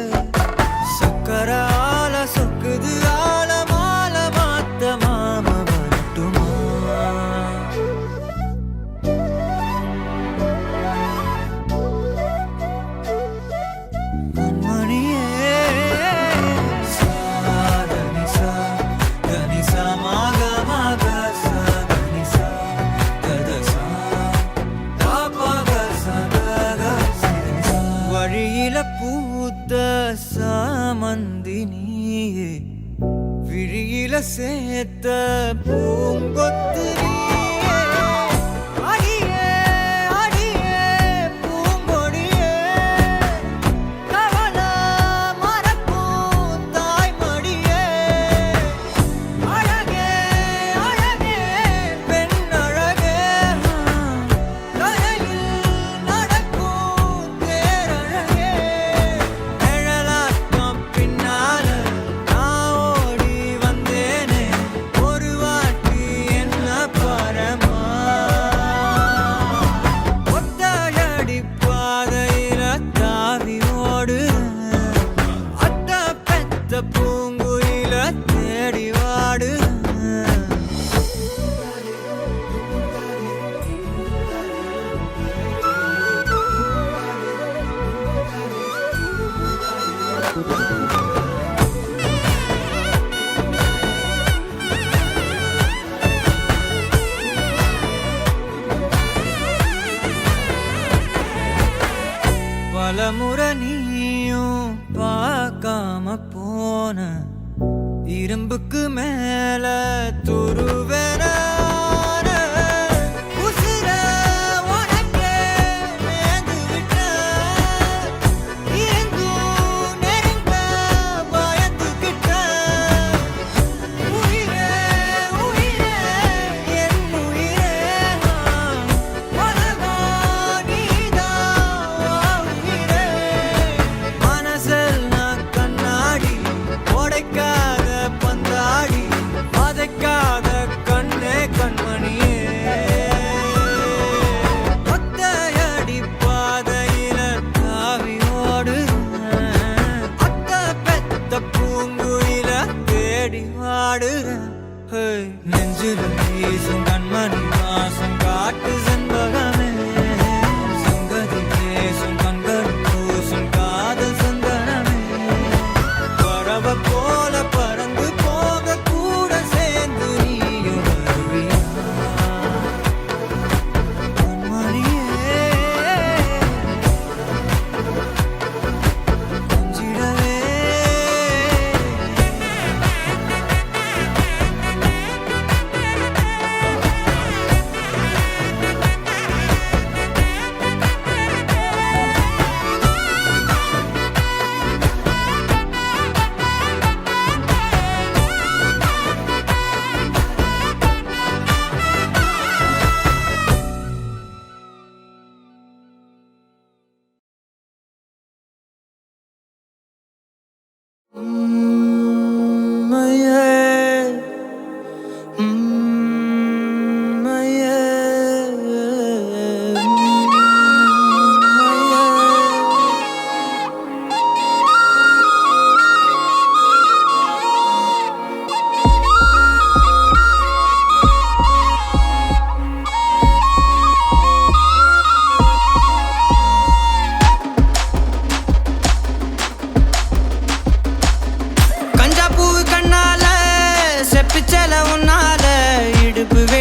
சக்கரால சொக்குது ஆல மாலை மாத்த மாம வரட்டுமா கண்மணியே சாதனிசா கனிசா மாக மாக சாதனிசா கதசா தாபக சதக சிதனிசா வழியில பூத்த சாமந்தி நீயே விழியில சேர்த்த பூங்கொத்து நீயே அடியே அடியே பூங்கொடியே கவல மறக்கும் தாய்மடியே அழகே அழகே பெண் அழகே கரையில் நடக்கும் தேரழகே நிழலாட்டம் பின்னால நான் ஓடி வந்தேனே ஒரு வாட்டி என்ன பரமா ஒத்தாயடி பாதையில தாவி ஓடுறேன் அத்த பெத்த பூங்குயில தேடி வாடுறேன் பலமுறை நீயும் பார்க்காம போன இரும்புக்கு மேல துருவென உசிர உனக்கே நேர்ந்து விட்டேன் இருந்தும் நெருங்க பயந்துக்கிட்டேன் உயிரே உயிரே என் உயிரே உலகம் நீதான் உயிரே மனசெல்லாம் கண்ணாடி உடைக்காத பந்தாடி வதைக்காத கண்ணே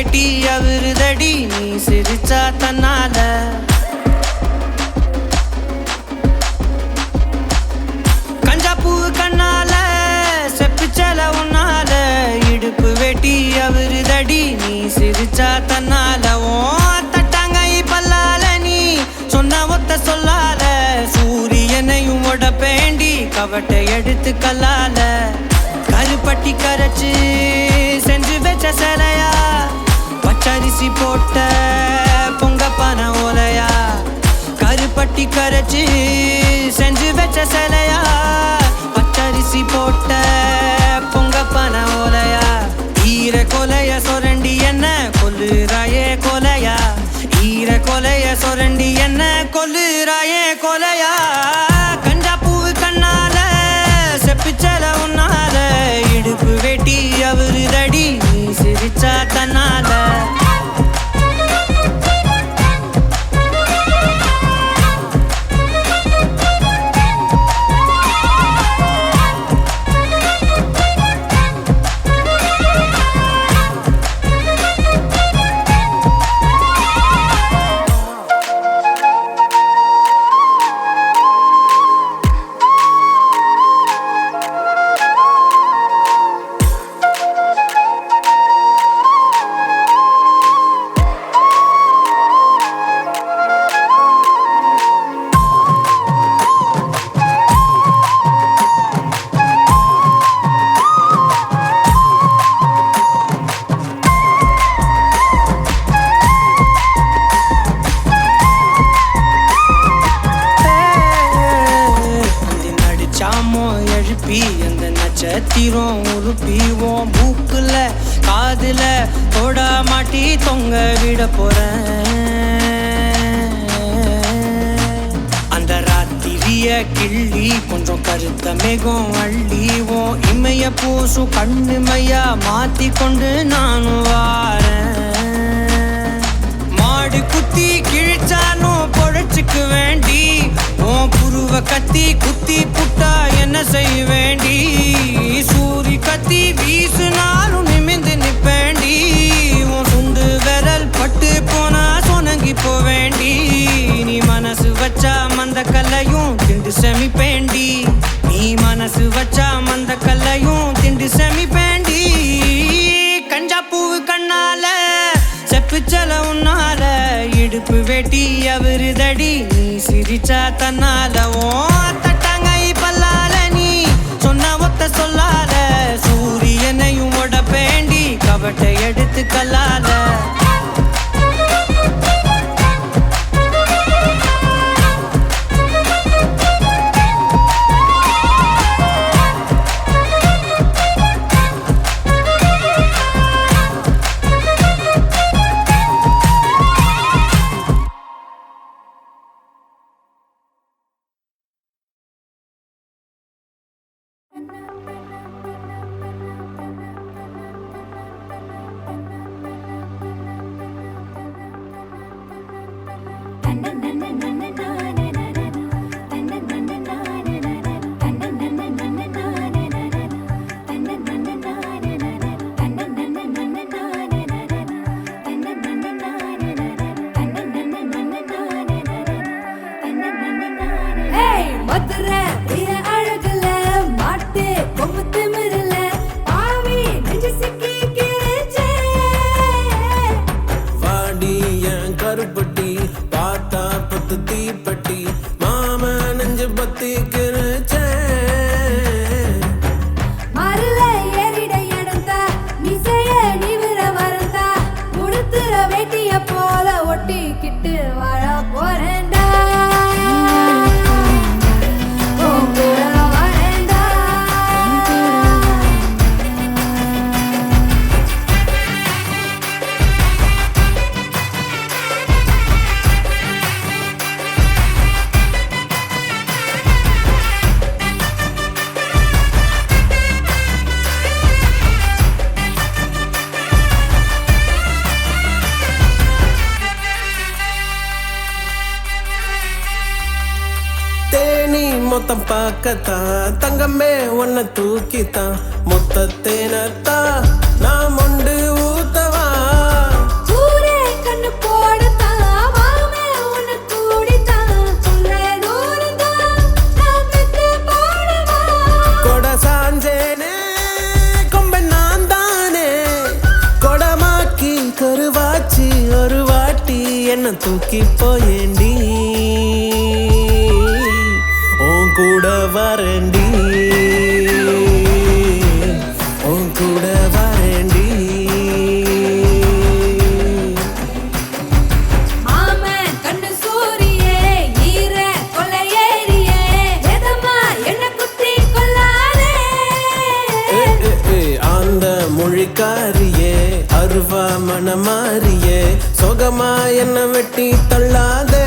வேட்டி அவருதடி நீ சிரிச்சா தன்னால கஞ்சாப்பூ கண்ணால செப்பிச்சல உன்னால இடுப்பு வேட்டி அவருதடி நீ சிரிச்சா தன்னால ஓ தட்டாங்கை பல்லால நீ சொன்ன ஒத்த சொல்லால சூரியனையும் உடப்பேண்டி கவட்டை எடுத்து கல்லால கருப்பட்டி கரைச்சு செஞ்சு வச்ச சிலையா பச்சரிசி போட்ட பொங்க பன ஓலையா கருப்பட்டி கரைச்சு செஞ்சு வச்ச சிலையா பச்சரிசி போட்ட பொங்க பன ஓலையா ஈர கொலைய சொரண்டி என்ன கொல்லுறாயே கொலையா ஈர கொலைய சொரண்டி என்ன கொல்லுறாயே கொலையா கஞ்சாப்பூ கண்ணால செப்பிச்சல உன்னால இடுப்பு வேட்டி அவருதடி நீ சிரிச்சா தன்னால நட்சத்திரம் உருப்பிவோம் பூக்குல காதுல தோடா மாட்டி தொங்க விட போறேன் அந்த ராத்திரிய கிள்ளி கொஞ்சம் கருத்த மேகம் அள்ளிவோம் இமைய பூசும் கண்ணுமையா மாத்தி கொண்டு நானும் வாரேன் மாடு குத்தி கிழிச்சாலும் பொழைச்சுக்கு வேண்டி உன் புருவ கத்தி குத்தி புட்டா என்ன செய்ய வேண்டி சூரி கத்தி வீசுனாலும் நிமிந்து நிப்பேண்டி உன் சுண்டு விரல் பட்டு போனா சொனங்கி போவேண்டி நீ மனசு வச்சா மந்த கல்லையும் திண்டு செமிப்பேண்டி நீ மனசு வச்சா மந்த கல்லையும் திண்டு செமிப்பேண்டி கஞ்சாப்பூ கண்ணால செப்பிச்சல உன்னால இடுப்பு வேட்டி அவருதடி நீ சிரிச்சா தன்னால ஓ தட்டாங்கை பல்லால நீ சொன்ன ஒத்த சொல்லால சூரியனையும் உடப்பேண்டி கவட்டை எடுத்து கல்லால கருப்பட்டி பார்த்தா பத்து தீப்பட்டி மாம நெஞ்சு பத்தி கிருச்சே மருள ஏறிட இடந்தா மிசைய நிவிர வரந்தா உடுத்துற வேட்டிய போல ஒட்டிக்கிட்டு வாழ போறேன்டா மொத்தம் பார்க்கத்தான் தங்கமே உன்னை தூக்கித்தான் மொத்த தேனத்தான் நான் மொண்டு ஊத்தவா தூக்கி போயேண்டி உன் கூட வரேண்டி உன் கூட வரேண்டி மாமன் கண்ணு சூரியே ஈர கொள்ளையேறியே எதமா என்ன குத்தி கொள்ளாதே அந்த மொழிக்காரியே அருவா மனமாரியே சொகமா என்ன வெட்டி தள்ளாதே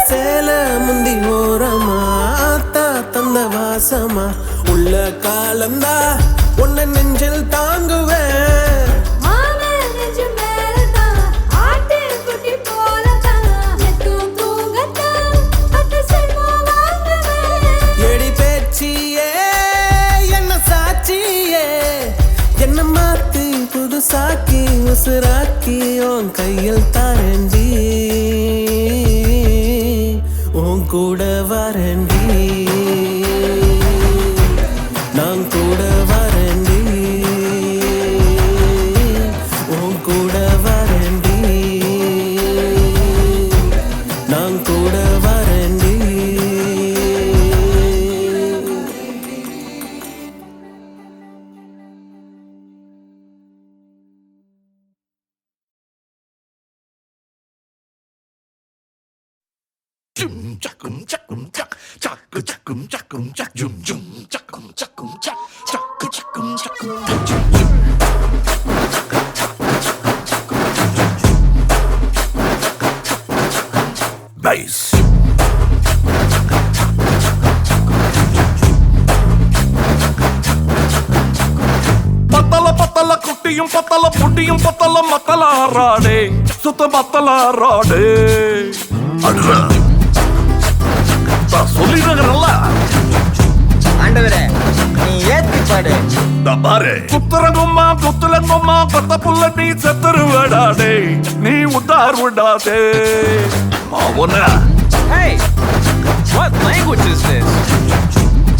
சேல முந்தி ஓரமா ஆத்தா தந்த வாசமா உள்ள காலந்தா உன்னை நெஞ்சில் தாங்குவேன் மாமன் நெஞ்சு மேலதான் ஆட்டு குட்டி போலதான் எத்தும் தூங்கத்தான் பத்து செல்வா வாங்குவேன் எடி பேச்சியே என்ன சாட்சியே என்ன மாத்தி புதுசாக்கி உசுராக்கி உன் கையில் தாரண்டி உன் கூட வரண்டி நான் கூட வரண்டி உன் கூட வரண்டி நான் கூட வரண்டி Bass. பத்தல பத்தல குட்டியும் பத்தல புட்டியும் பத்தல மத்தல ஆறாடே சுத்த மத்தல ஆறாடே அடுறா சொல்லிடுறல ஆண்டவரே நீ ஏத்தி பாடு பாரு குத்துறங்கும்மா குத்துலங்கும்மா பத்த புள்ள நீ செத்துருவடாடே நீ உத்தார் விடாதே அவன Hey, what language is this?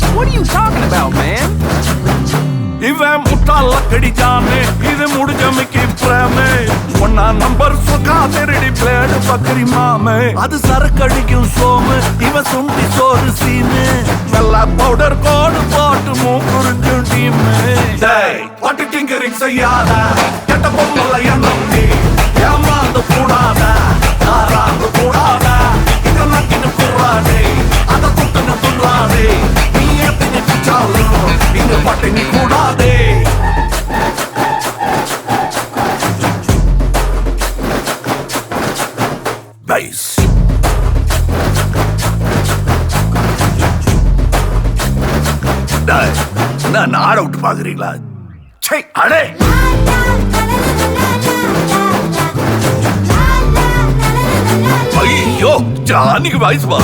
What are you talking about, man? இவன் முட்டாள கடிச்சானே இது முடிஞ்சமைக்கு பிரேமே ஒன்னா நம்பர் சுகா திருடி பிளேடு பக்கரி மாமே அது சரக்கடிக்கும் சோமு இவன் சுண்டி சோறு சீனு நல்லா பவுடர் கோடு போட்டு மூக்குறிஞ்சும் டீமு பட்டு டிங்கரிங் செய்யாத கெட்ட பொம்மல எண்ணம் நீ ஏமாந்து கூடாத ஆறாந்து கூடாத இதை நக்கின்னு கூடாதே அதை குட்டுன்னு துள்ளாதே நீ ஏத்தினு பிச்சாலும் இங்க பட்டினி கூடாதே Bass. நான் ஆட விட்டு பாக்குறீங்களா சே அடே ஐயோ ஜானிக்கு வாய்ஸ் பா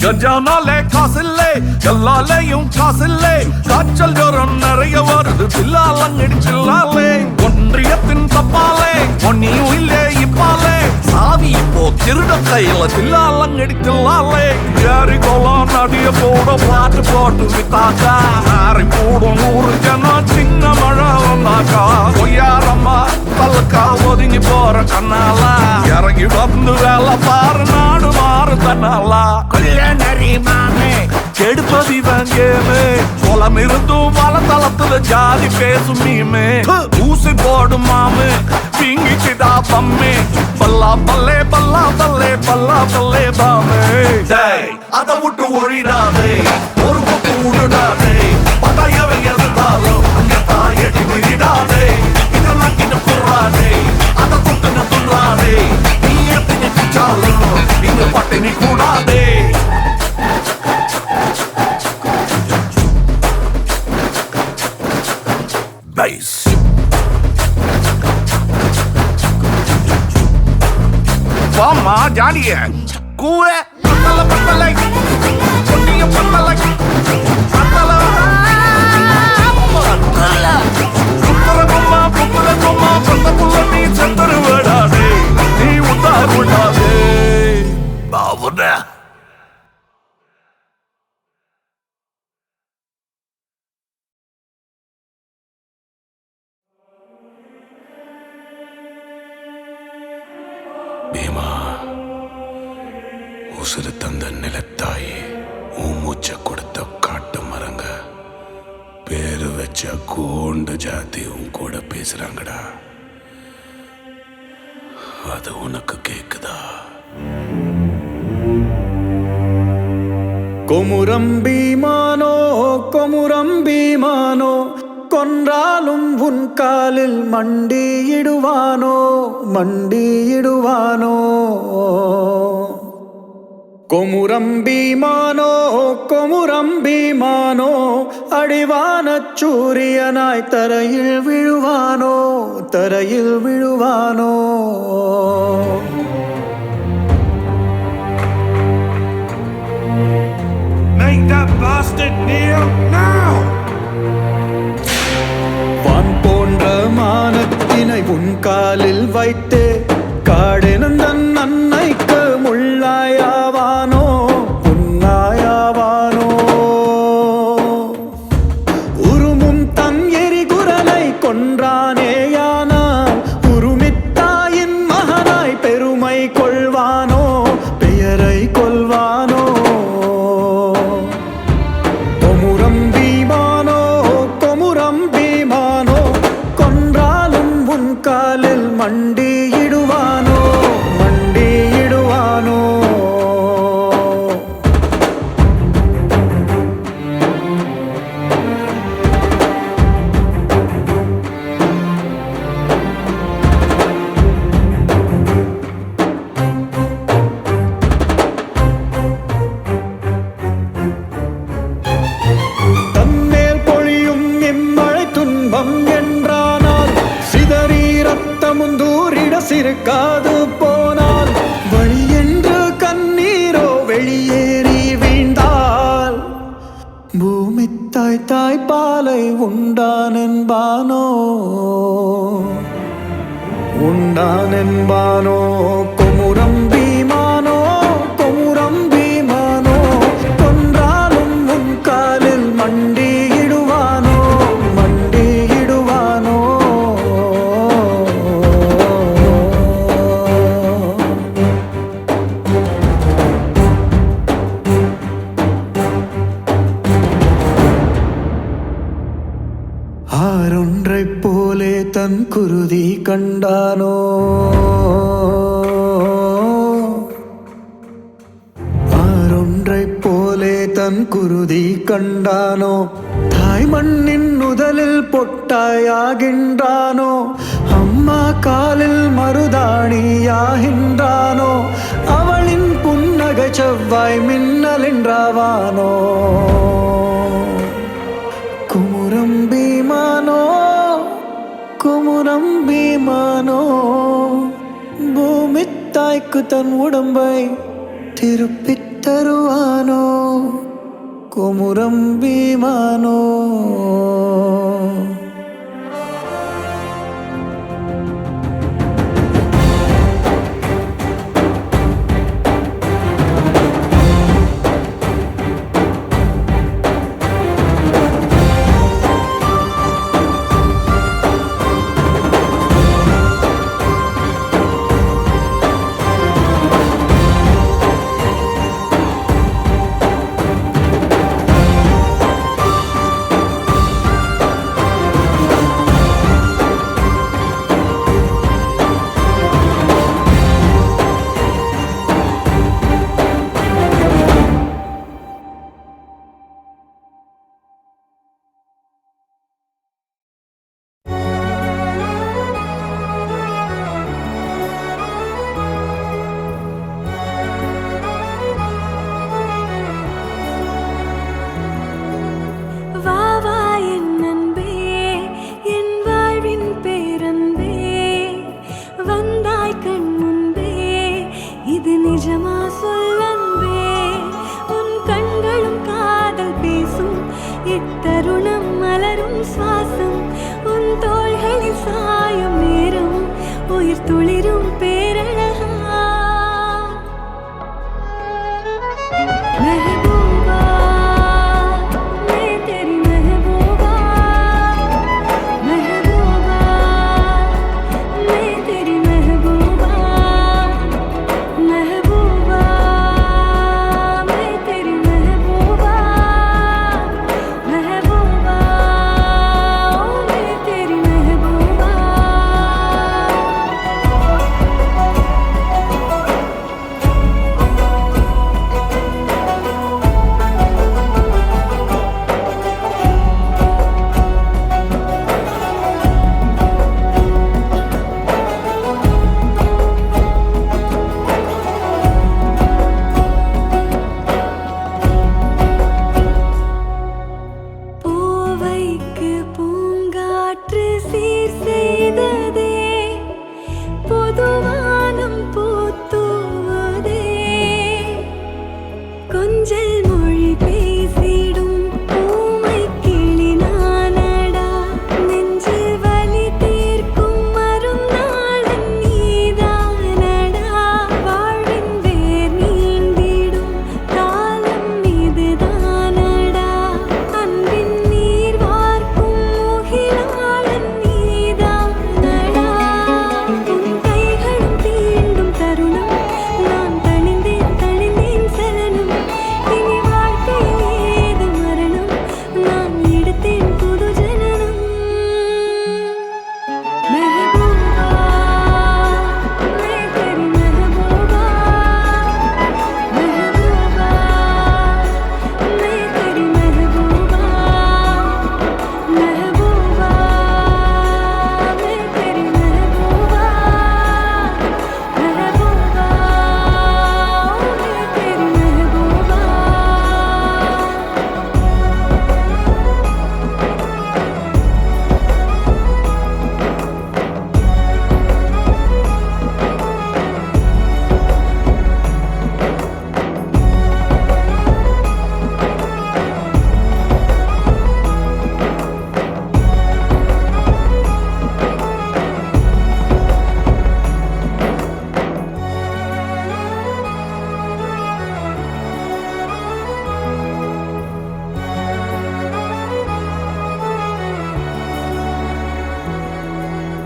கஞ்சானாலே காசில்லே எல்லாலேயும் காசில்லே காய்ச்சல் ஜோரம் நிறைய வருது தில்லாலங்கடி தில்லாலே ஒன்றியத்தின் தப்பாலே ஒன்னியும் இல்லே இப்பாலே சாவி இப்போ திருட கையில தில்லாலங்கடி தில்லாலே ஏறி கோலம் நடிய போட பாட்டு போட்டு வித்தாக்கா ஆறி போடும் ஊரு ஜனம் சின்ன மழை வந்தாக்கா பொய்யாரம்மா பல்லுக்கா ஒதுங்கி போற கண்ணாலா இறங்கி வந்து வேலை பாரு நாடு மாறு தன்னாலா நரிமாமே கெடுப்பதி வங்கேமே குளம் இருந்தும் வளத்தளத்துல ஜாதி பேசும் மீமே ஊசி போடும் மாமே பிங்கிச்சுடா பம்மே பல்லா பல்லே பல்லா பல்லே பல்லா பல்லே பாமே அதை விட்டு ஒழிடாதே ஒரு பக்கு விடுடாதே பதாயவை இருந்தாலும் அங்க தாயடி விடாதே இதெல்லாம் கிட்ட குறாதே அதை குட்டுன்னு துள்ளாதே நீ எத்தனை குச்சாலும் இங்க பட்டினி கூடாதே bass. வாமா ஜாலிய கூற பத்தல பத்தலை பொன்னிய பத்தலை பத்தல புத்தர கொம்மா பத்த புள்ள நீ செந்தரு விடாதே நீ உத்தார் விடாதே பாவுட பீமா உசுறு தந்த நிலத்தாயே மூச்ச கொடுத்த காட்டு மரங்க பேரு வச்ச கோண்டு ஜாதி உன் கூட பேசுறாங்கடா. அது உனக்கு கேக்குதா? கொமுரம் பீமானோ கொமுரம் பீமானோ கொன்றாலும் உன் காலில் மண்டியிடுவானோ மண்டியிடுவானோ. கொமுரம் பீமானோ கொமுரம் பீமானோ அடிவானச் சூரியனாய் தரையில் விழுவானோ தரையில் விழுவானோ. Make that bastard kneel now! வான் போன்ற மானத்தினை உன் காலில் வைத்தே காடெனும் தன் அன்னைக்கு முள்ளாயாவானோ புன்னாயாவானோ. உருமும் தன் எரிகுரலை கொன்றானேயானால் உருமித்தாயின் மகனாய் பெருமை கொள்வானோ பெயரை கொள்வானோ. கொமுரம் பீமானோ கொமுரம் பீமானோ கொன்றாலும் உன் காலில் மண்டியிடுவானோ மண்டியிடுவானோ. தன்மேல் பொழியும் இம்மழை துன்பம் என்றானால் சிதறி ரத்தமுந்தூரிட சிறுக்காது போனால் வழி என்று கண்ணீரோ வெளியேறி வீழ்ந்தால் பூமி தாய் தாய்ப்பாலை உண்டான் என்பானோ உண்டான் என்பானோ. கொமுரம் பீமானோ கொமுரம் பீமானோ கொன்றாலும் உன் காலில் மண்டியிடுவானோ மண்டியிடுவானோ. ஆரொன்றைப் போலே தன் குருதி கண்டானோ ஆரொன்றைப் போலே தன் குருதி கண்டானோ. தாய் மண்ணின் முதலில் பொட்டாயாகின்றானோ அம்மா காலில் மருதாணியாகின்றானோ. அவளின் புன்னகை செவ்வாய் மின்னலின்றாவானோ. குமுரம் பீமானோ குமுரம் பீமானோ பூமி தாய்க்கு தன் உடம்பை திருப்பித் தருவானோ. குமுரம் பீமானோ.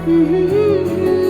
Mm-hmm.